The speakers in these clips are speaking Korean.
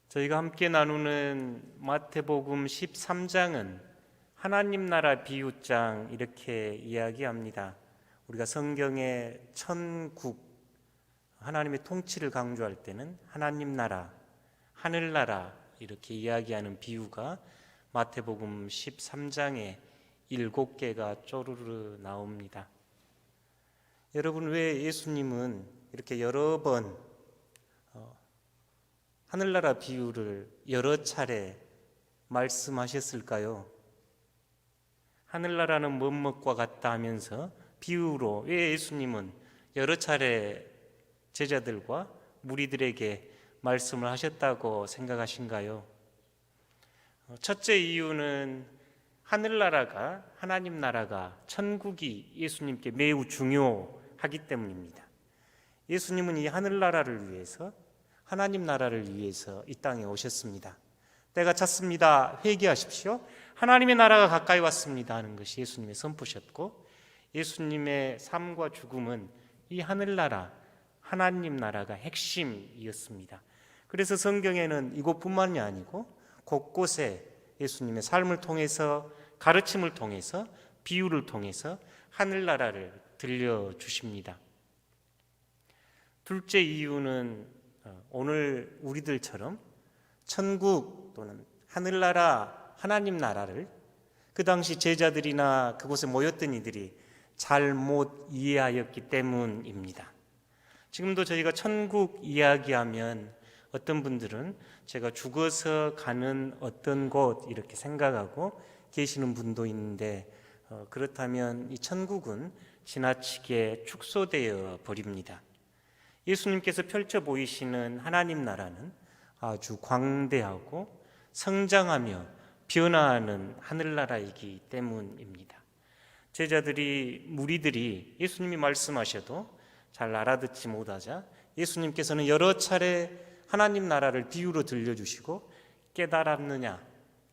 저희가 함께 나누는 마태복음 13장은 하나님 나라 비유장 이렇게 이야기합니다. 우리가 성경의 천국, 하나님의 통치를 강조할 때는 하나님 나라, 하늘나라 이렇게 이야기하는 비유가 마태복음 13장에 7개가 쪼르르 나옵니다. 여러분, 왜 예수님은 이렇게 여러 번 하늘나라 비유를 여러 차례 말씀하셨을까요? 하늘나라는 뭐뭇과 같다 하면서 비유로 왜 예수님은 여러 차례 제자들과 무리들에게 말씀을 하셨다고 생각하신가요? 첫째 이유는 하늘나라가, 하나님 나라가, 천국이 예수님께 매우 중요하기 때문입니다. 예수님은 이 하늘나라를 위해서, 하나님 나라를 위해서 이 땅에 오셨습니다. 때가 찼습니다. 회개하십시오. 하나님의 나라가 가까이 왔습니다 하는 것이 예수님의 선포셨고, 예수님의 삶과 죽음은 이 하늘나라, 하나님 나라가 핵심이었습니다. 그래서 성경에는 이곳뿐만이 아니고 곳곳에 예수님의 삶을 통해서, 가르침을 통해서, 비유를 통해서 하늘나라를 들려주십니다. 둘째 이유는 오늘 우리들처럼 천국 또는 하늘나라, 하나님 나라를 그 당시 제자들이나 그곳에 모였던 이들이 잘못 이해하였기 때문입니다. 지금도 저희가 천국 이야기하면 어떤 분들은 제가 죽어서 가는 어떤 곳 이렇게 생각하고 계시는 분도 있는데, 그렇다면 이 천국은 지나치게 축소되어 버립니다. 예수님께서 펼쳐 보이시는 하나님 나라는 아주 광대하고 성장하며 변화하는 하늘나라이기 때문입니다. 제자들이, 무리들이 예수님이 말씀하셔도 잘 알아듣지 못하자 예수님께서는 여러 차례 하나님 나라를 비유로 들려주시고, 깨달았느냐,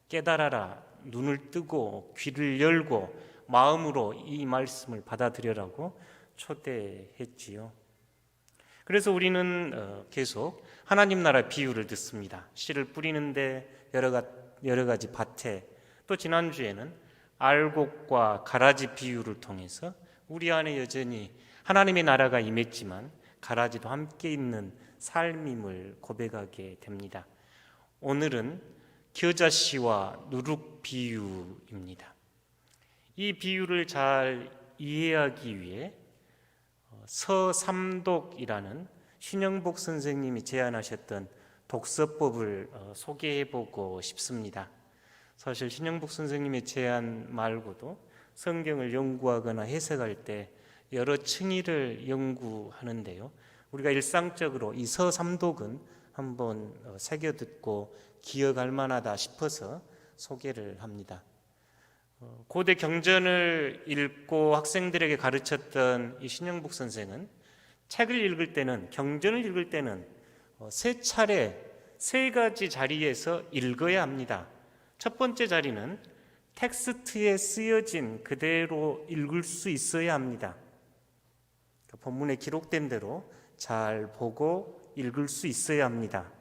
깨달아라, 눈을 뜨고 귀를 열고 마음으로 이 말씀을 받아들여라고 초대했지요. 그래서 우리는 계속 하나님 나라 비유를 듣습니다. 씨를 뿌리는데 여러 가지 밭에, 또 지난주에는 알곡과 가라지 비유를 통해서 우리 안에 여전히 하나님의 나라가 임했지만 가라지도 함께 있는 삶임을 고백하게 됩니다. 오늘은 겨자씨와 누룩 비유입니다. 이 비유를 잘 이해하기 위해 서삼독이라는 신영복 선생님이 제안하셨던 독서법을 소개해보고 싶습니다. 사실 신영복 선생님의 제안 말고도 성경을 연구하거나 해석할 때 여러 층위를 연구하는데요, 우리가 일상적으로 이 서삼독은 한번 새겨듣고 기억할 만하다 싶어서 소개를 합니다. 고대 경전을 읽고 학생들에게 가르쳤던 이 신영복 선생은 책을 읽을 때는, 경전을 읽을 때는 세 차례, 세 가지 자리에서 읽어야 합니다. 첫 번째 자리는 텍스트에 쓰여진 그대로 읽을 수 있어야 합니다. 본문에 기록된 대로 잘 보고 읽을 수 있어야 합니다.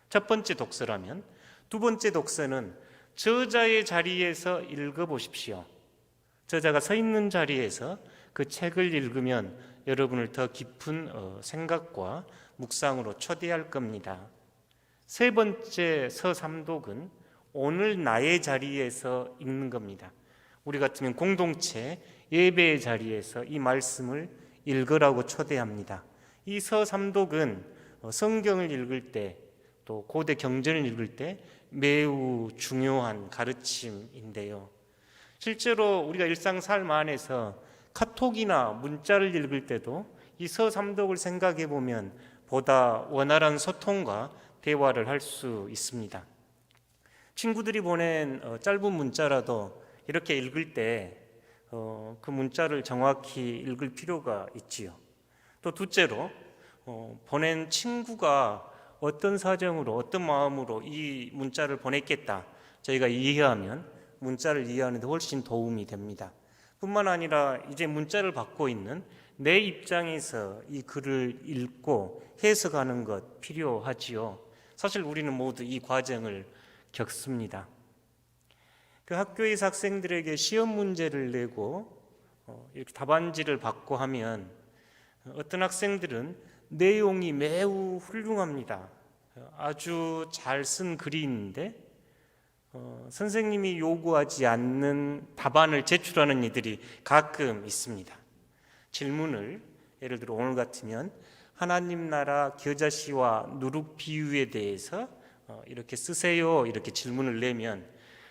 첫 번째 독서라면, 두 번째 독서는 저자의 자리에서 읽어보십시오. 저자가 서 있는 자리에서 그 책을 읽으면 여러분을 더 깊은 생각과 묵상으로 초대할 겁니다. 세 번째 서삼독은 오늘 나의 자리에서 읽는 겁니다. 우리 같으면 공동체 예배의 자리에서 이 말씀을 읽으라고 초대합니다. 이 서삼독은 성경을 읽을 때, 또 고대 경전을 읽을 때 매우 중요한 가르침인데요, 실제로 우리가 일상 삶 안에서 카톡이나 문자를 읽을 때도 이 서삼독을 생각해 보면 보다 원활한 소통과 대화를 할 수 있습니다. 친구들이 보낸 짧은 문자라도 이렇게 읽을 때 그 문자를 정확히 읽을 필요가 있지요. 또 둘째로 보낸 친구가 어떤 사정으로, 어떤 마음으로 이 문자를 보냈겠다, 저희가 이해하면 문자를 이해하는 데 훨씬 도움이 됩니다. 뿐만 아니라 이제 문자를 받고 있는 내 입장에서 이 글을 읽고 해석하는 것 필요하지요. 사실 우리는 모두 이 과정을 겪습니다. 그 학교에서 학생들에게 시험 문제를 내고 이렇게 답안지를 받고 하면 어떤 학생들은 내용이 매우 훌륭합니다. 아주 잘 쓴 글이 있는데 선생님이 요구하지 않는 답안을 제출하는 이들이 가끔 있습니다. 질문을 예를 들어 오늘 같으면 하나님 나라 겨자씨와 누룩 비유에 대해서 이렇게 쓰세요 이렇게 질문을 내면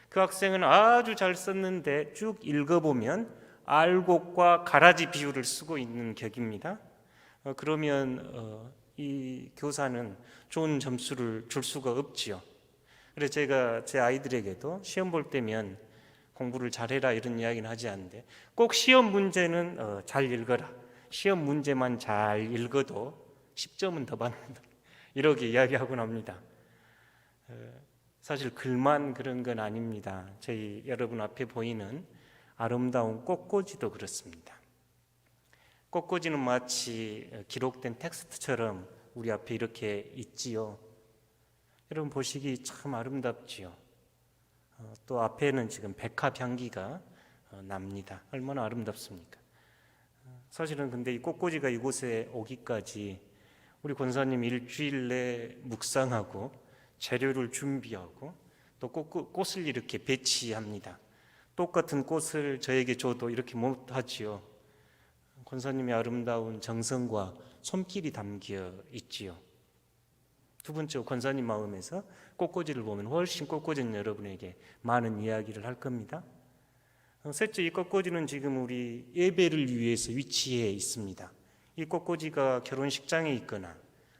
그 학생은 아주 잘 썼는데 쭉 읽어보면 알곡과 가라지 비유를 쓰고 있는 격입니다. 그러면 이 교사는 좋은 점수를 줄 수가 없지요. 그래서 제가 제 아이들에게도 시험 볼 때면 공부를 잘해라 이런 이야기는 하지 않는데 꼭 시험 문제는 잘 읽어라. 시험 문제만 잘 읽어도 10점은 더 받는다. 이렇게 이야기하곤 합니다. 사실 글만 그런 건 아닙니다. 저희 여러분 앞에 보이는 아름다운 꽃꽂이도 그렇습니다. 꽃꽂이는 마치 기록된 텍스트처럼 우리 앞에 이렇게 있지요. 여러분 보시기 참 아름답지요. 또 앞에는 지금 백합 향기가 납니다. 얼마나 아름답습니까? 사실은 근데 이 꽃꽂이가 이곳에 오기까지 우리 권사님 일주일 내 묵상하고 재료를 준비하고 또 꽃을 이렇게 배치합니다. 똑같은 꽃을 저에게 줘도 이렇게 못하지요. 권사님의 아름다운 정성과 손길이 담겨 있지요. 두 번째, 권사님 마음에서 꽃꽂이를 보면 훨씬 꽃꽂이는 여러분에게 많은 이야기를 할 겁니다. 셋째, 이 꽃꽂이는 지금 우리 예배를 위해서 위치해 있습니다. 이 꽃꽂이가 결혼식장에 있거나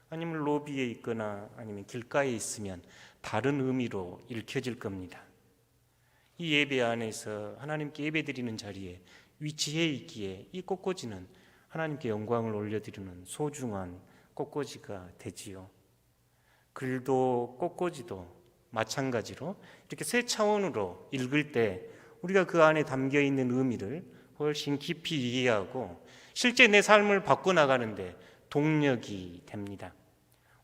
아니면 로비에 있거나 아니면 길가에 있으면 다른 의미로 읽혀질 겁니다. 이 예배 안에서 하나님께 예배드리는 자리에 위치해 있기에 이 꽃꽂이는 하나님께 영광을 올려드리는 소중한 꽃꽂이가 되지요. 글도 꽃꽂이도 마찬가지로 이렇게 세 차원으로 읽을 때 우리가 그 안에 담겨 있는 의미를 훨씬 깊이 이해하고 실제 내 삶을 바꿔나가는데 동력이 됩니다.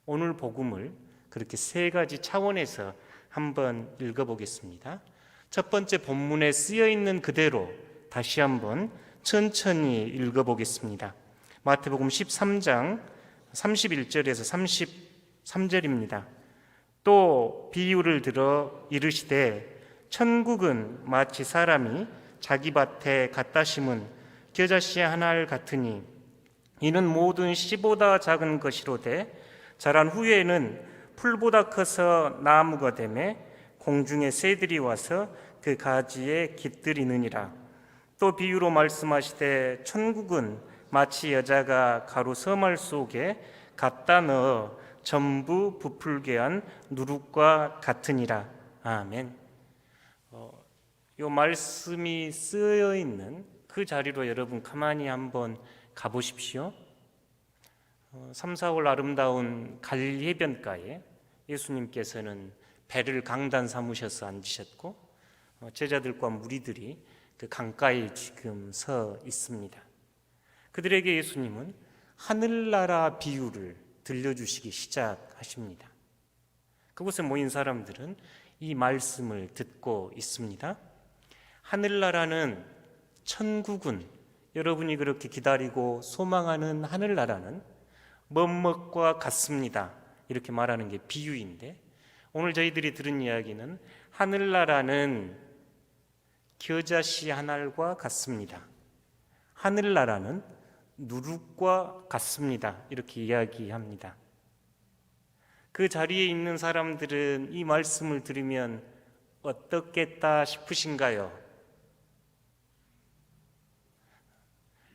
오늘 복음을 그렇게 세 가지 차원에서 한번 읽어보겠습니다. 첫 번째 본문에 쓰여 있는 그대로 다시 한번 천천히 읽어보겠습니다. 마태복음 13장 31절에서 33절입니다. 또 비유를 들어 이르시되 천국은 마치 사람이 자기 밭에 갖다 심은 겨자씨 한 알 같으니 이는 모든 씨보다 작은 것이로되 자란 후에는 풀보다 커서 나무가 되매 공중의 새들이 와서 그 가지에 깃들이느니라. 또 비유로 말씀하시되 천국은 마치 여자가 가루 서말 속에 갖다 넣어 전부 부풀게 한 누룩과 같으니라. 아멘. 이 말씀이 쓰여 있는 그 자리로 여러분 가만히 한번 가보십시오. 3, 4월 아름다운 갈릴리 해변가에 예수님께서는 배를 강단 삼으셔서 앉으셨고 제자들과 무리들이 그 강가에 지금 서 있습니다. 그들에게 예수님은 하늘나라 비유를 들려주시기 시작하십니다. 그곳에 모인 사람들은 이 말씀을 듣고 있습니다. 하늘나라는, 천국은, 여러분이 그렇게 기다리고 소망하는 하늘나라는 먼 것과 같습니다. 이렇게 말하는 게 비유인데 오늘 저희들이 들은 이야기는 하늘나라는 겨자씨 한 알과 같습니다. 하늘나라는 누룩과 같습니다. 이렇게 이야기합니다. 그 자리에 있는 사람들은 이 말씀을 들으면 어떻겠다 싶으신가요?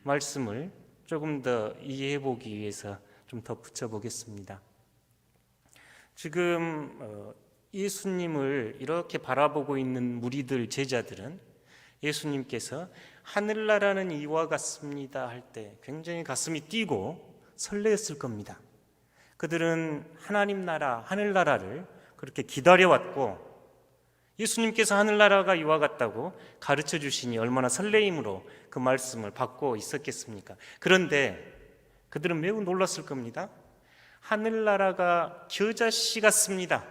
말씀을 조금 더 이해해 보기 위해서 좀 덧붙여 보겠습니다. 지금 예수님을 이렇게 바라보고 있는 무리들, 제자들은 예수님께서 하늘나라는 이와 같습니다 할 때 굉장히 가슴이 뛰고 설레었을 겁니다. 그들은 하나님 나라, 하늘나라를 그렇게 기다려왔고 예수님께서 하늘나라가 이와 같다고 가르쳐 주시니 얼마나 설레임으로 그 말씀을 받고 있었겠습니까? 그런데 그들은 매우 놀랐을 겁니다. 하늘나라가 겨자씨 같습니다.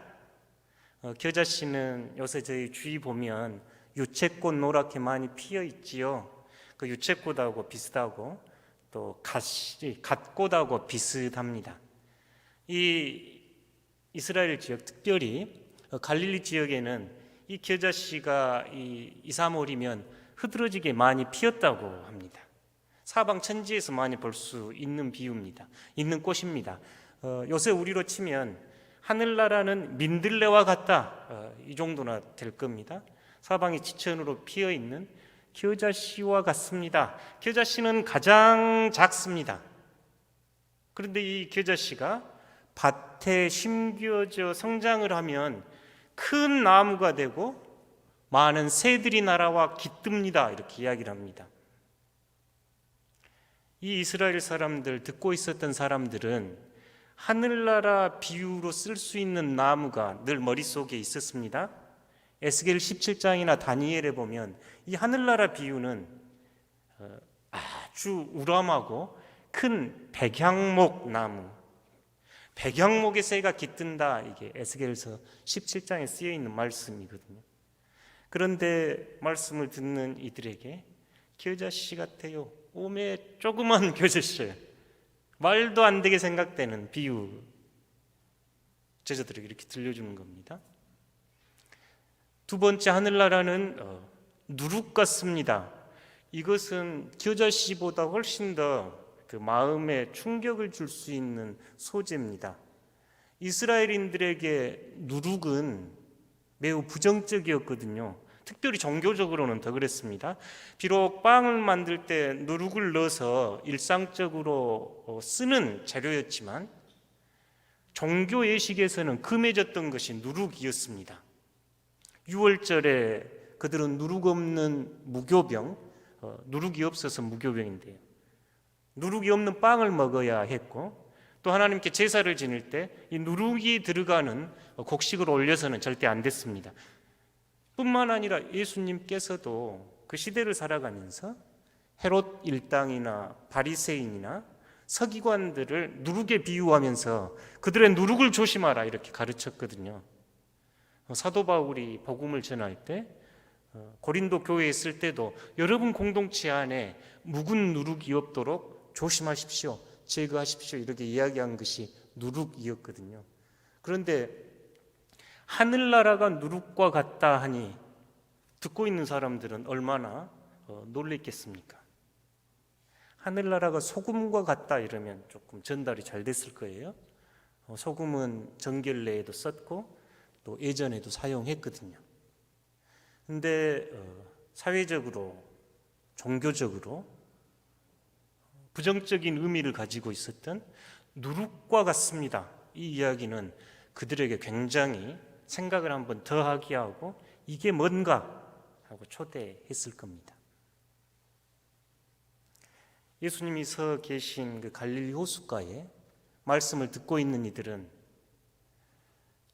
겨자씨는 요새 저희 주위 보면 유채꽃 노랗게 많이 피어 있지요. 그 유채꽃하고 비슷하고 또 갓꽃하고 비슷합니다. 이 이스라엘 지역, 특별히 갈릴리 지역에는 이 겨자씨가 2, 3월이면 흐드러지게 많이 피었다고 합니다. 사방 천지에서 많이 볼 수 있는 비유입니다. 있는 꽃입니다. 요새 우리로 치면 하늘나라는 민들레와 같다, 이 정도나 될 겁니다. 사방이 지천으로 피어 있는 겨자씨와 같습니다. 겨자씨는 가장 작습니다. 그런데 이 겨자씨가 밭에 심겨져 성장을 하면 큰 나무가 되고 많은 새들이 날아와 깃듭니다. 이렇게 이야기를 합니다. 이 이스라엘 사람들, 듣고 있었던 사람들은 하늘나라 비유로 쓸 수 있는 나무가 늘 머릿속에 있었습니다. 에스겔 17장이나 다니엘에 보면 이 하늘나라 비유는 아주 우람하고 큰 백향목 나무, 백향목의 새가 깃든다, 이게 에스겔서 17장에 쓰여 있는 말씀이거든요. 그런데 말씀을 듣는 이들에게 겨자씨 같아요, 오메 조그만 겨자씨, 말도 안 되게 생각되는 비유, 제자들에게 이렇게 들려주는 겁니다. 두 번째, 하늘나라는 누룩 같습니다. 이것은 겨자씨보다 훨씬 더 그 마음에 충격을 줄 수 있는 소재입니다. 이스라엘인들에게 누룩은 매우 부정적이었거든요. 특별히 종교적으로는 더 그랬습니다. 비록 빵을 만들 때 누룩을 넣어서 일상적으로 쓰는 재료였지만 종교 예식에서는 금해졌던 것이 누룩이었습니다. 유월절에 그들은 누룩 없는 무교병, 누룩이 없어서 무교병인데요, 누룩이 없는 빵을 먹어야 했고, 또 하나님께 제사를 지낼 때 이 누룩이 들어가는 곡식을 올려서는 절대 안 됐습니다. 뿐만 아니라 예수님께서도 그 시대를 살아가면서 헤롯 일당이나 바리새인이나 서기관들을 누룩에 비유하면서 그들의 누룩을 조심하라, 이렇게 가르쳤거든요. 사도 바울이 복음을 전할 때 고린도 교회에 있을 때도 여러분 공동체 안에 묵은 누룩이 없도록 조심하십시오, 제거하십시오, 이렇게 이야기한 것이 누룩이었거든요. 그런데 하늘나라가 누룩과 같다 하니 듣고 있는 사람들은 얼마나 놀랬겠습니까? 하늘나라가 소금과 같다 이러면 조금 전달이 잘 됐을 거예요. 소금은 정결례에도 썼고 또 예전에도 사용했거든요. 근데 사회적으로, 종교적으로 부정적인 의미를 가지고 있었던 누룩과 같습니다, 이 이야기는 그들에게 굉장히 생각을 한번 더 하게 하고 이게 뭔가 하고 초대했을 겁니다. 예수님이 서 계신 그 갈릴리 호숫가에 말씀을 듣고 있는 이들은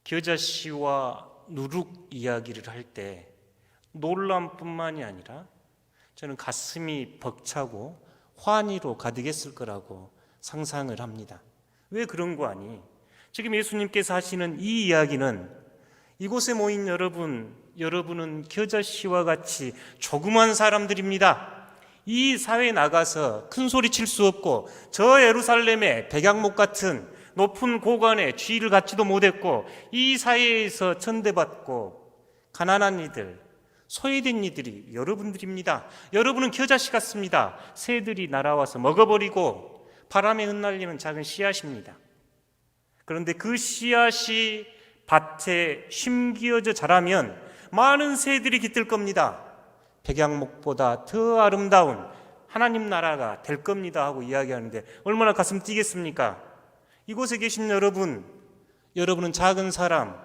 겨자씨와 누룩 이야기를 할 때 놀람뿐만이 아니라 저는 가슴이 벅차고 환희로 가득했을 거라고 상상을 합니다. 왜 그런 거 아니? 지금 예수님께서 하시는 이 이야기는 이곳에 모인 여러분은 겨자씨와 같이 조그만 사람들입니다. 이 사회에 나가서 큰 소리 칠 수 없고 저 예루살렘의 백향목 같은 높은 고관에 지위를 갖지도 못했고 이 사회에서 천대받고 가난한 이들, 소외된 이들이 여러분들입니다. 여러분은 겨자씨 같습니다. 새들이 날아와서 먹어버리고 바람에 흩날리는 작은 씨앗입니다. 그런데 그 씨앗이 밭에 심기어져 자라면 많은 새들이 깃들 겁니다. 백향목보다 더 아름다운 하나님 나라가 될 겁니다 하고 이야기하는데 얼마나 가슴 뛰겠습니까? 이곳에 계신 여러분은 작은 사람,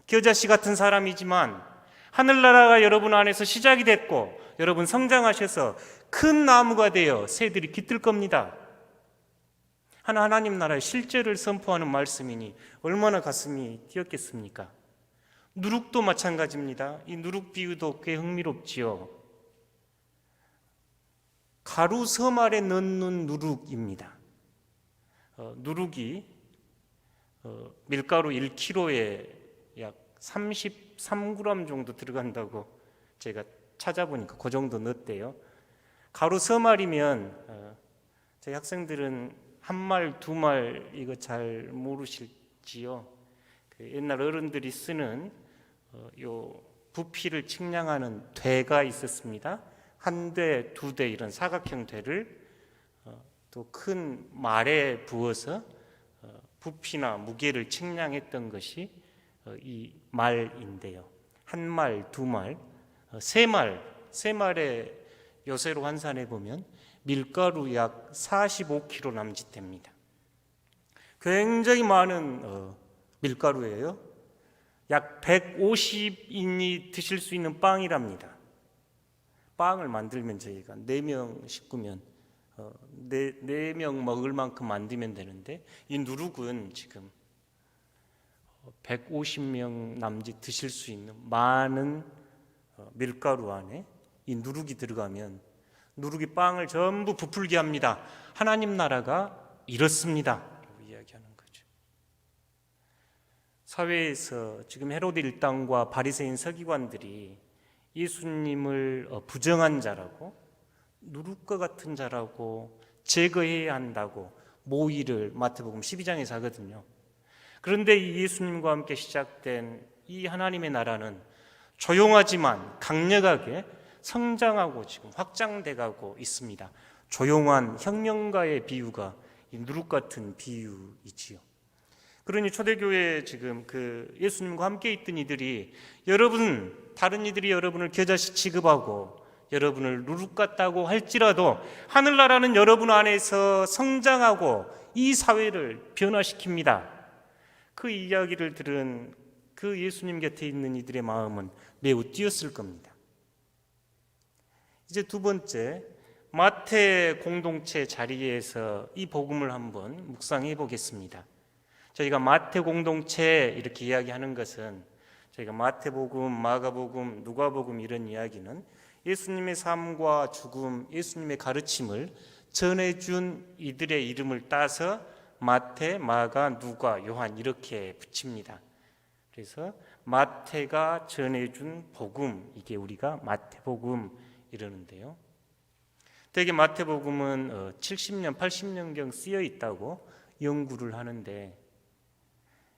겨자씨 같은 사람이지만 하늘나라가 여러분 안에서 시작이 됐고 여러분 성장하셔서 큰 나무가 되어 새들이 깃들 겁니다. 하나님 나라의 실제를 선포하는 말씀이니 얼마나 가슴이 뛰었겠습니까? 누룩도 마찬가지입니다. 이 누룩 비유도 꽤 흥미롭지요. 가루 섬 아래 넣는 누룩입니다. 누룩이 밀가루 1kg에 약 33g 정도 들어간다고 제가 찾아보니까 그 정도 넣었대요. 가루 서말이면 저희 학생들은 한 말, 두 말 이거 잘 모르실지요. 그 옛날 어른들이 쓰는 요 부피를 측량하는 대가 있었습니다. 한 대, 두 대 이런 사각형 대를 또 큰 말에 부어서 부피나 무게를 측량했던 것이 이 말인데요. 한 말, 두 말, 세 말의 요새로 환산해 보면 밀가루 약 45kg 남짓됩니다. 굉장히 많은 밀가루예요. 약 150인이 드실 수 있는 빵이랍니다. 빵을 만들면 저희가 4명 식구면 4명 먹을 만큼 만들면 되는데 이 누룩은 지금 150명 남짓 드실 수 있는 많은 밀가루 안에 이 누룩이 들어가면 누룩이 빵을 전부 부풀게 합니다. 하나님 나라가 이렇습니다. 라고 이야기하는 거죠. 사회에서 지금 헤로데 일당과 바리새인 서기관들이 예수님을 부정한 자라고 누룩과 같은 자라고 제거해야 한다고 모의를 마태복음 12장에서 하거든요. 그런데 이 예수님과 함께 시작된 이 하나님의 나라는 조용하지만 강력하게 성장하고 지금 확장돼가고 있습니다. 조용한 혁명가의 비유가 이 누룩 같은 비유이지요. 그러니 초대교회에 지금 그 예수님과 함께 있던 이들이 다른 이들이 여러분을 겨자씨 취급하고 여러분을 누룩 같다고 할지라도 하늘나라는 여러분 안에서 성장하고 이 사회를 변화시킵니다. 그 이야기를 들은 그 예수님 곁에 있는 이들의 마음은 매우 뛰었을 겁니다. 이제 두 번째, 마태 공동체 자리에서 이 복음을 한번 묵상해 보겠습니다. 저희가 마태 공동체 이렇게 이야기하는 것은 저희가 마태복음, 마가복음, 누가복음 이런 이야기는 예수님의 삶과 죽음, 예수님의 가르침을 전해준 이들의 이름을 따서 마태, 마가, 누가, 요한 이렇게 붙입니다. 그래서 마태가 전해준 복음, 이게 우리가 마태복음 이러는데요. 대개 마태복음은 70년, 80년경 쓰여 있다고 연구를 하는데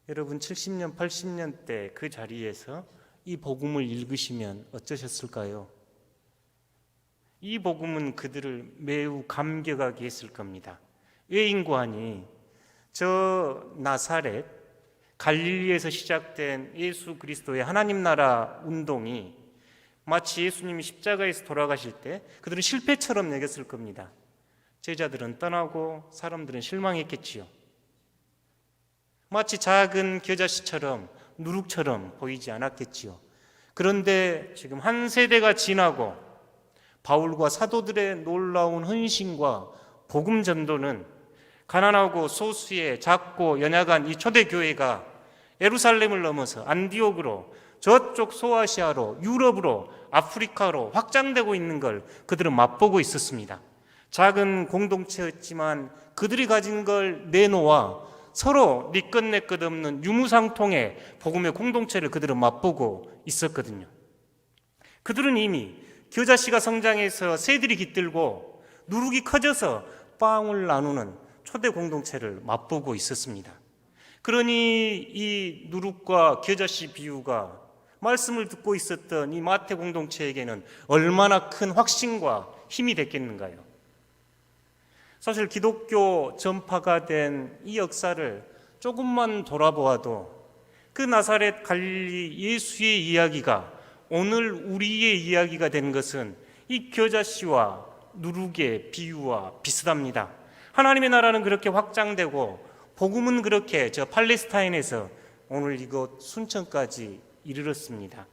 여러분 70년, 80년 때 그 자리에서 이 복음을 읽으시면 어쩌셨을까요? 이 복음은 그들을 매우 감격하게 했을 겁니다. 외인관이 저 나사렛 갈릴리에서 시작된 예수 그리스도의 하나님 나라 운동이 마치 예수님이 십자가에서 돌아가실 때 그들은 실패처럼 여겼을 겁니다. 제자들은 떠나고 사람들은 실망했겠지요. 마치 작은 겨자씨처럼 누룩처럼 보이지 않았겠지요. 그런데 지금 한 세대가 지나고 바울과 사도들의 놀라운 헌신과 복음 전도는 가난하고 소수의 작고 연약한 이 초대교회가 예루살렘을 넘어서 안디옥으로 저쪽 소아시아로 유럽으로 아프리카로 확장되고 있는 걸 그들은 맛보고 있었습니다. 작은 공동체였지만 그들이 가진 걸 내놓아 서로 네 것 내 것 없는 유무상통의 복음의 공동체를 그들은 맛보고 있었거든요. 그들은 이미 겨자씨가 성장해서 새들이 깃들고 누룩이 커져서 빵을 나누는 초대 공동체를 맛보고 있었습니다. 그러니 이 누룩과 겨자씨 비유가 말씀을 듣고 있었던 이 마태 공동체에게는 얼마나 큰 확신과 힘이 됐겠는가요? 사실 기독교 전파가 된 이 역사를 조금만 돌아보아도 그 나사렛 갈릴리 예수의 이야기가 오늘 우리의 이야기가 된 것은 이 겨자씨와 누룩의 비유와 비슷합니다. 하나님의 나라는 그렇게 확장되고 복음은 그렇게 저 팔레스타인에서 오늘 이곳 순천까지 이르렀습니다.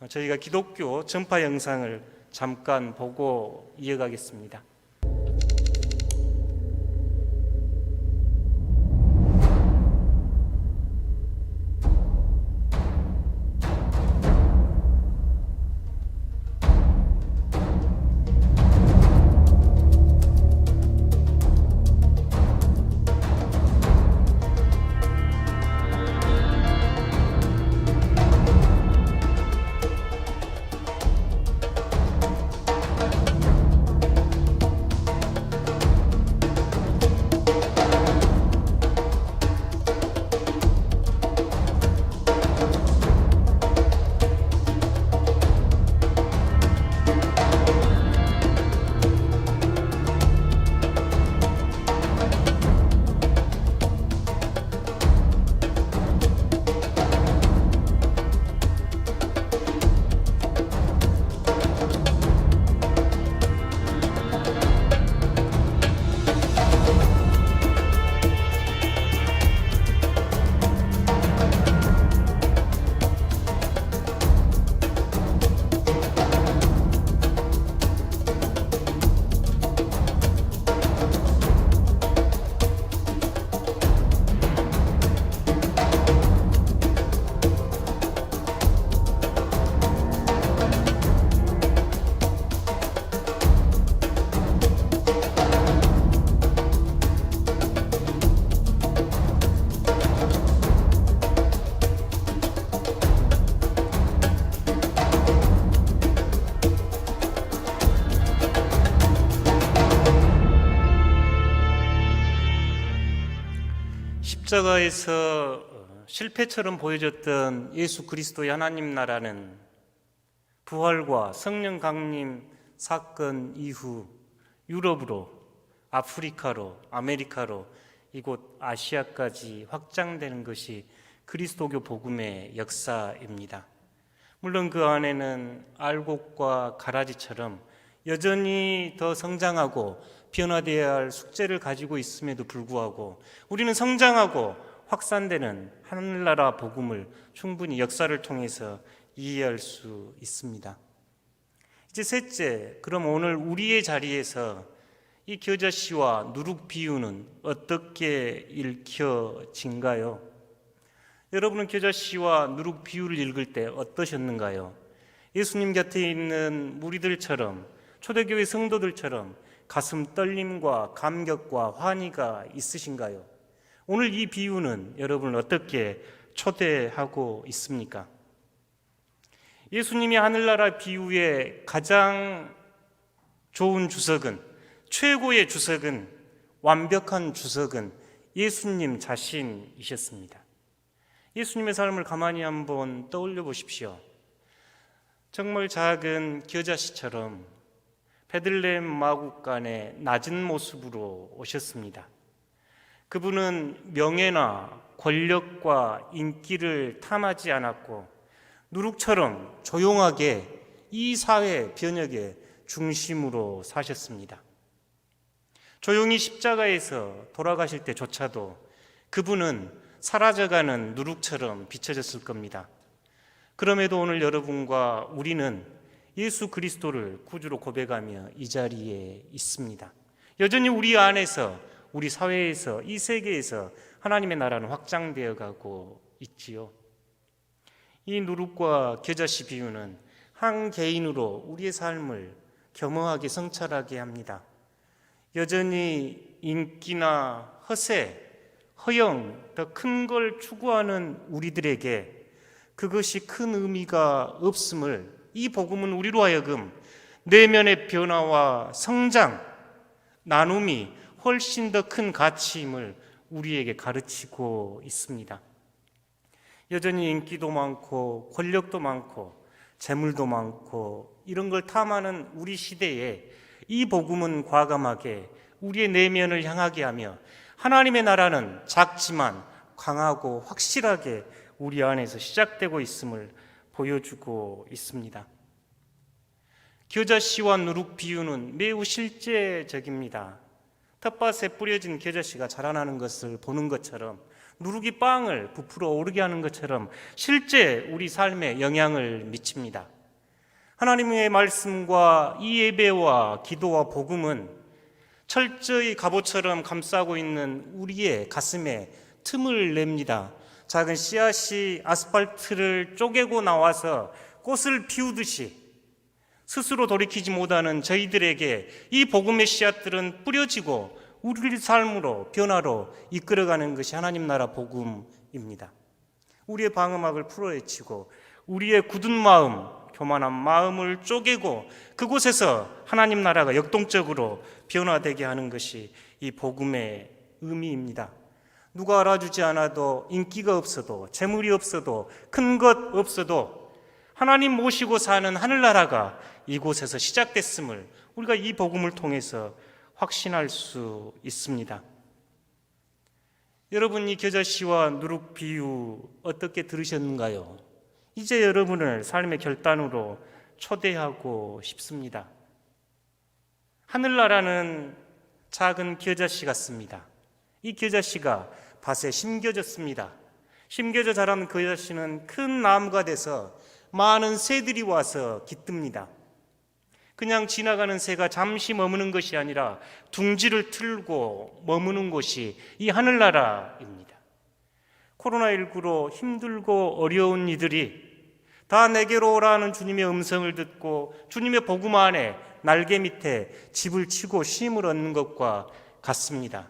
저희가 기독교 전파 영상을 잠깐 보고 이어가겠습니다. 십자가에서 실패처럼 보여졌던 예수 그리스도의 하나님 나라는 부활과 성령 강림 사건 이후 유럽으로, 아프리카로, 아메리카로, 이곳 아시아까지 확장되는 것이 그리스도교 복음의 역사입니다. 물론 그 안에는 알곡과 가라지처럼 여전히 더 성장하고 변화되어야 할 숙제를 가지고 있음에도 불구하고 우리는 성장하고 확산되는 하늘나라 복음을 충분히 역사를 통해서 이해할 수 있습니다. 이제 셋째, 그럼 오늘 우리의 자리에서 이 겨자씨와 누룩 비유는 어떻게 읽혀진가요? 여러분은 겨자씨와 누룩 비유를 읽을 때 어떠셨는가요? 예수님 곁에 있는 무리들처럼, 초대교회 성도들처럼 가슴 떨림과 감격과 환희가 있으신가요? 오늘 이 비유는 여러분을 어떻게 초대하고 있습니까? 예수님이 하늘나라 비유의 가장 좋은 주석은, 최고의 주석은, 완벽한 주석은 예수님 자신이셨습니다. 예수님의 삶을 가만히 한번 떠올려 보십시오. 정말 작은 겨자씨처럼 베들레헴 마구간의 낮은 모습으로 오셨습니다. 그분은 명예나 권력과 인기를 탐하지 않았고 누룩처럼 조용하게 이 사회 변혁의 중심으로 사셨습니다. 조용히 십자가에서 돌아가실 때조차도 그분은 사라져가는 누룩처럼 비춰졌을 겁니다. 그럼에도 오늘 여러분과 우리는 예수 그리스도를 구주로 고백하며 이 자리에 있습니다. 여전히 우리 안에서, 우리 사회에서, 이 세계에서 하나님의 나라는 확장되어 가고 있지요. 이 누룩과 겨자씨 비유는 한 개인으로 우리의 삶을 겸허하게 성찰하게 합니다. 여전히 인기나 허세, 허영, 더 큰 걸 추구하는 우리들에게 그것이 큰 의미가 없음을 이 복음은 우리로 하여금 내면의 변화와 성장, 나눔이 훨씬 더 큰 가치임을 우리에게 가르치고 있습니다. 여전히 인기도 많고 권력도 많고 재물도 많고 이런 걸 탐하는 우리 시대에 이 복음은 과감하게 우리의 내면을 향하게 하며 하나님의 나라는 작지만 강하고 확실하게 우리 안에서 시작되고 있음을 보여주고 있습니다. 겨자씨와 누룩 비유는 매우 실제적입니다. 텃밭에 뿌려진 겨자씨가 자라나는 것을 보는 것처럼 누룩이 빵을 부풀어 오르게 하는 것처럼 실제 우리 삶에 영향을 미칩니다. 하나님의 말씀과 이 예배와 기도와 복음은 철저히 갑옷처럼 감싸고 있는 우리의 가슴에 틈을 냅니다. 작은 씨앗이 아스팔트를 쪼개고 나와서 꽃을 피우듯이 스스로 돌이키지 못하는 저희들에게 이 복음의 씨앗들은 뿌려지고 우리 삶으로 변화로 이끌어가는 것이 하나님 나라 복음입니다. 우리의 방음막을 풀어헤치고 우리의 굳은 마음, 교만한 마음을 쪼개고 그곳에서 하나님 나라가 역동적으로 변화되게 하는 것이 이 복음의 의미입니다. 누가 알아주지 않아도, 인기가 없어도, 재물이 없어도, 큰 것 없어도 하나님 모시고 사는 하늘나라가 이곳에서 시작됐음을 우리가 이 복음을 통해서 확신할 수 있습니다. 여러분, 이 겨자씨와 누룩 비유 어떻게 들으셨는가요? 이제 여러분을 삶의 결단으로 초대하고 싶습니다. 하늘나라는 작은 겨자씨 같습니다. 이 겨자씨가 밭에 심겨졌습니다. 심겨져 자란 겨자씨는 큰 나무가 돼서 많은 새들이 와서 깃듭니다. 그냥 지나가는 새가 잠시 머무는 것이 아니라 둥지를 틀고 머무는 곳이 이 하늘나라입니다. 코로나19로 힘들고 어려운 이들이 다 내게로 오라는 주님의 음성을 듣고 주님의 복음 안에 날개 밑에 집을 치고 쉼을 얻는 것과 같습니다.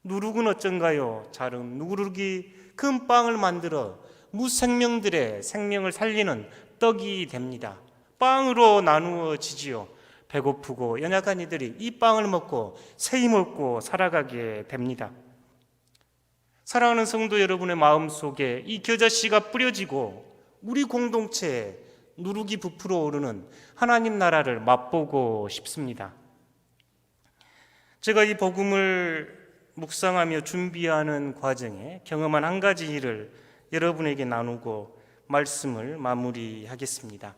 누룩은 어쩐가요? 작은 누룩이 큰 빵을 만들어 무생명들의 생명을 살리는 떡이 됩니다. 빵으로 나누어지지요. 배고프고 연약한 이들이 이 빵을 먹고 새 힘 얻고 살아가게 됩니다. 사랑하는 성도 여러분의 마음속에 이 겨자씨가 뿌려지고 우리 공동체에 누룩이 부풀어 오르는 하나님 나라를 맛보고 싶습니다. 제가 이 복음을 묵상하며 준비하는 과정에 경험한 한 가지 일을 여러분에게 나누고 말씀을 마무리하겠습니다.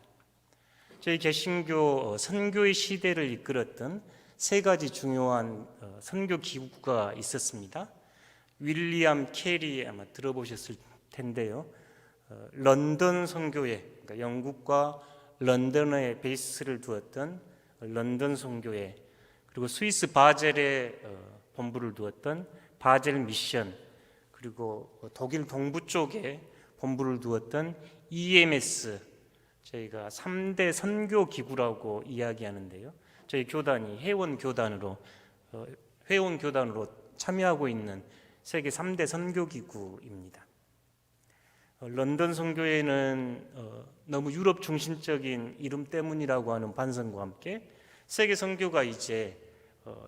저희 개신교 선교의 시대를 이끌었던 세 가지 중요한 선교 기구가 있었습니다. 윌리엄 캐리 아마 들어보셨을 텐데요. 런던 선교회, 그러니까 영국과 런던에 베이스를 두었던 런던 선교회, 그리고 스위스 바젤에 본부를 두었던 바젤 미션, 그리고 독일 동부 쪽에 본부를 두었던 EMS, 저희가 3대 선교 기구라고 이야기하는데요. 저희 교단이 회원 교단으로 참여하고 있는 세계 3대 선교 기구입니다. 런던 선교회는 너무 유럽 중심적인 이름 때문이라고 하는 반성과 함께 세계 선교가 이제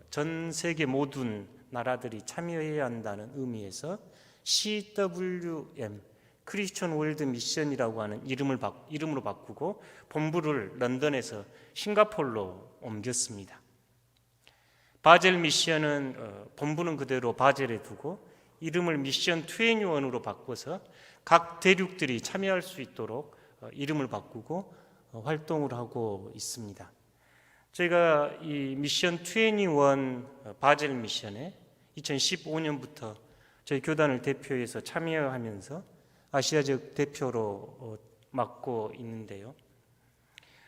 전 세계 모든 나라들이 참여해야 한다는 의미에서 CWM, 크리스천 월드 미션이라고 하는 이름으로 바꾸고 본부를 런던에서 싱가포르로 옮겼습니다. 바젤 미션은 본부는 그대로 바젤에 두고 이름을 미션 21으로 바꿔서 각 대륙들이 참여할 수 있도록 이름을 바꾸고 활동을 하고 있습니다. 제가 이 미션 21 바젤 미션에 2015년부터 저희 교단을 대표해서 참여하면서 아시아적 대표로 맡고 있는데요.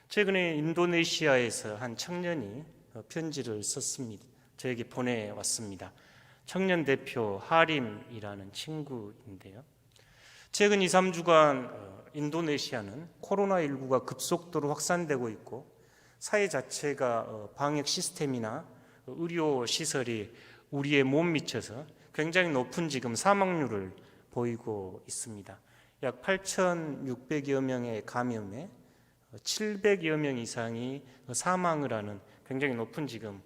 최근에 인도네시아에서 한 청년이 편지를 썼습니다. 저에게 보내왔습니다. 청년 대표 하림이라는 친구인데요. 최근 2, 3주간 인도네시아는 코로나19가 급속도로 확산되고 있고 사회 자체가 방역 시스템이나 의료 시설이 우리의 몸 미쳐서 굉장히 높은 지금 사망률을 보이고 있습니다. 약 8,600여 명의 감염에 700여 명 이상이 사망을 하는 굉장히 높은 지금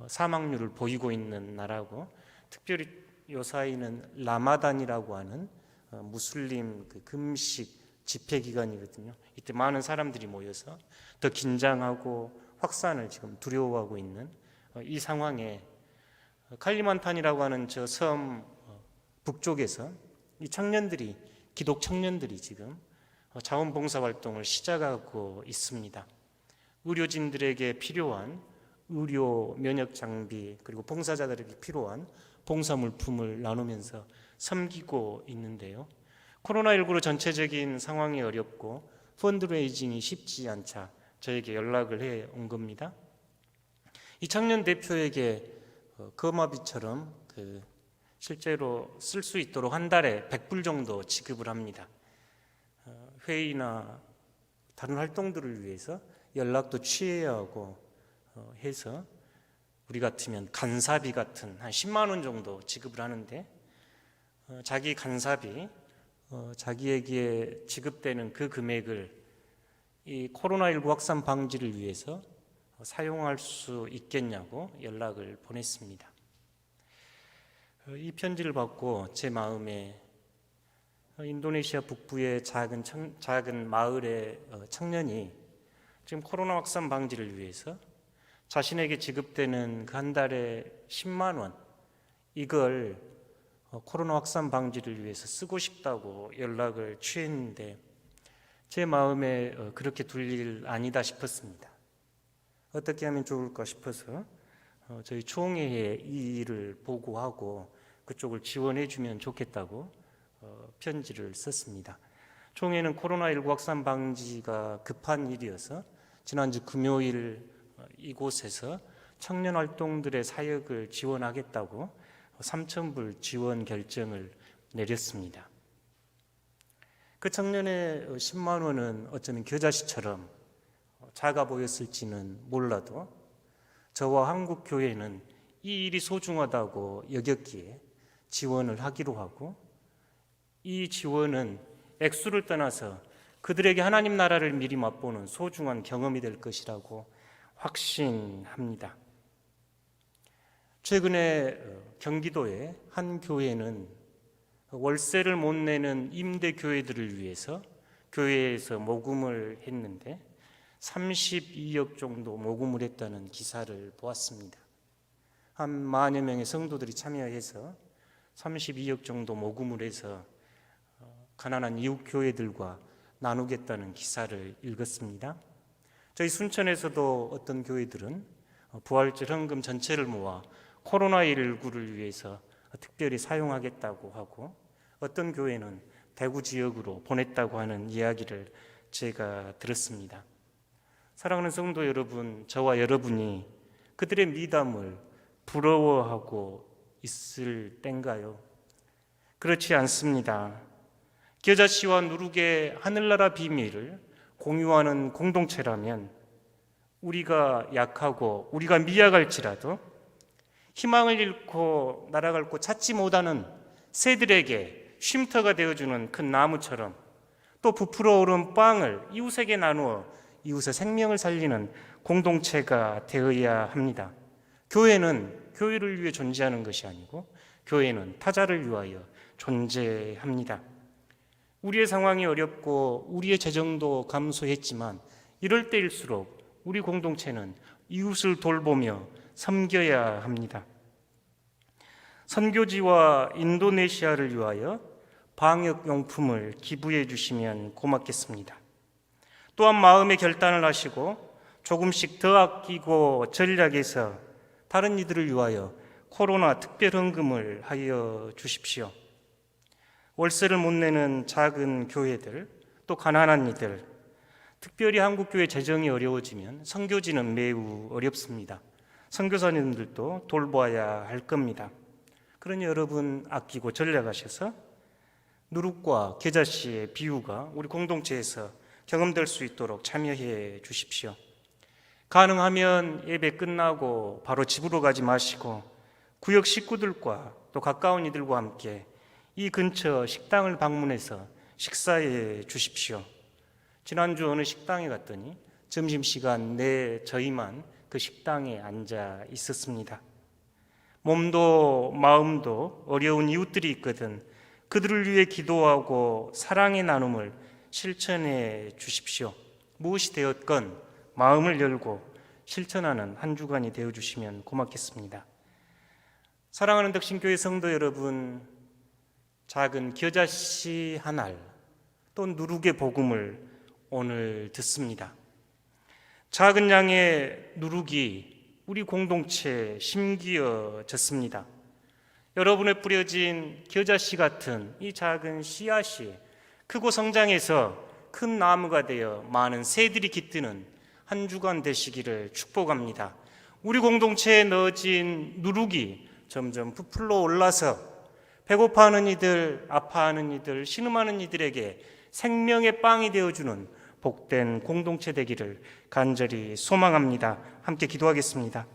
사망률을 보이고 있는 나라고, 특별히 요사이는 라마단이라고 하는 무슬림 금식 집회 기간이거든요. 이때 많은 사람들이 모여서 더 긴장하고 확산을 지금 두려워하고 있는 이 상황에 칼리만탄이라고 하는 저 섬 북쪽에서 이 청년들이, 기독 청년들이 지금 자원봉사 활동을 시작하고 있습니다. 의료진들에게 필요한 의료 면역 장비, 그리고 봉사자들에게 필요한 봉사 물품을 나누면서 섬기고 있는데요. 코로나19로 전체적인 상황이 어렵고 펀드레이징이 쉽지 않자 저에게 연락을 해 온 겁니다. 이 청년 대표에게 거마비처럼 실제로 쓸 수 있도록 한 달에 100불 정도 지급을 합니다. 회의나 다른 활동들을 위해서 연락도 취해야 하고 해서 우리 같으면 간사비 같은 한 10만 원 정도 지급을 하는데, 자기 간사비, 자기에게 지급되는 그 금액을 이 코로나19 확산 방지를 위해서 사용할 수 있겠냐고 연락을 보냈습니다. 이 편지를 받고 제 마음에 인도네시아 북부의 작은 마을의 청년이 지금 코로나 확산 방지를 위해서 자신에게 지급되는 그 한 달에 10만 원, 이걸 코로나 확산 방지를 위해서 쓰고 싶다고 연락을 취했는데 제 마음에 그렇게 둘 일 아니다 싶었습니다. 어떻게 하면 좋을까 싶어서 저희 총회에 이 일을 보고하고 그쪽을 지원해 주면 좋겠다고 편지를 썼습니다. 총회는 코로나19 확산 방지가 급한 일이어서 지난주 금요일 이곳에서 청년 활동들의 사역을 지원하겠다고 3,000불 지원 결정을 내렸습니다. 그 청년의 10만 원은 어쩌면 겨자씨처럼 작아 보였을지는 몰라도 저와 한국 교회는 이 일이 소중하다고 여겼기에 지원을 하기로 하고, 이 지원은 액수를 떠나서 그들에게 하나님 나라를 미리 맛보는 소중한 경험이 될 것이라고 확신합니다. 최근에 경기도의 한 교회는 월세를 못 내는 임대 교회들을 위해서 교회에서 모금을 했는데 32억 정도 모금을 했다는 기사를 보았습니다. 한 만여 명의 성도들이 참여해서 32억 정도 모금을 해서 가난한 이웃 교회들과 나누겠다는 기사를 읽었습니다. 저희 순천에서도 어떤 교회들은 부활절 헌금 전체를 모아 코로나19를 위해서 특별히 사용하겠다고 하고, 어떤 교회는 대구 지역으로 보냈다고 하는 이야기를 제가 들었습니다. 사랑하는 성도 여러분, 저와 여러분이 그들의 미담을 부러워하고 있을 땐가요? 그렇지 않습니다. 겨자씨와 누룩의 하늘나라 비밀을 공유하는 공동체라면 우리가 약하고 우리가 미약할지라도 희망을 잃고 날아갈 곳 찾지 못하는 새들에게 쉼터가 되어주는 큰 나무처럼, 또 부풀어 오른 빵을 이웃에게 나누어 이웃의 생명을 살리는 공동체가 되어야 합니다. 교회는 교회를 위해 존재하는 것이 아니고 교회는 타자를 위하여 존재합니다. 우리의 상황이 어렵고 우리의 재정도 감소했지만 이럴 때일수록 우리 공동체는 이웃을 돌보며 섬겨야 합니다. 선교지와 인도네시아를 위하여 방역용품을 기부해 주시면 고맙겠습니다. 또한 마음의 결단을 하시고 조금씩 더 아끼고 전략해서 다른 이들을 위하여 코로나 특별헌금을 하여 주십시오. 월세를 못 내는 작은 교회들, 또 가난한 이들, 특별히 한국교회 재정이 어려워지면 선교지는 매우 어렵습니다. 선교사님들도 돌봐야 할 겁니다. 그러니 여러분 아끼고 전략하셔서 누룩과 겨자씨의 비유가 우리 공동체에서 경험될 수 있도록 참여해 주십시오. 가능하면 예배 끝나고 바로 집으로 가지 마시고 구역 식구들과 또 가까운 이들과 함께 이 근처 식당을 방문해서 식사해 주십시오. 지난주 어느 식당에 갔더니 점심시간 내 저희만 그 식당에 앉아 있었습니다. 몸도 마음도 어려운 이웃들이 있거든 그들을 위해 기도하고 사랑의 나눔을 실천해 주십시오. 무엇이 되었건 마음을 열고 실천하는 한 주간이 되어주시면 고맙겠습니다. 사랑하는 덕신교회 성도 여러분, 작은 겨자씨 한 알, 또 누룩의 복음을 오늘 듣습니다. 작은 양의 누룩이 우리 공동체에 심기어졌습니다. 여러분의 뿌려진 겨자씨 같은 이 작은 씨앗이 크고 성장해서 큰 나무가 되어 많은 새들이 깃드는 한 주간 되시기를 축복합니다. 우리 공동체에 넣어진 누룩이 점점 부풀러 올라서 배고파하는 이들, 아파하는 이들, 신음하는 이들에게 생명의 빵이 되어주는 복된 공동체 되기를 간절히 소망합니다. 함께 기도하겠습니다.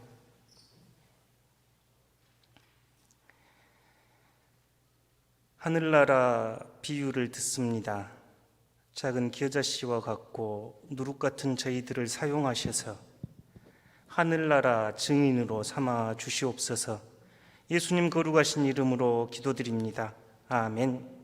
하늘나라 비유를 듣습니다. 작은 겨자씨와 같고 누룩 같은 저희들을 사용하셔서 하늘나라 증인으로 삼아 주시옵소서. 예수님 거룩하신 이름으로 기도드립니다. 아멘.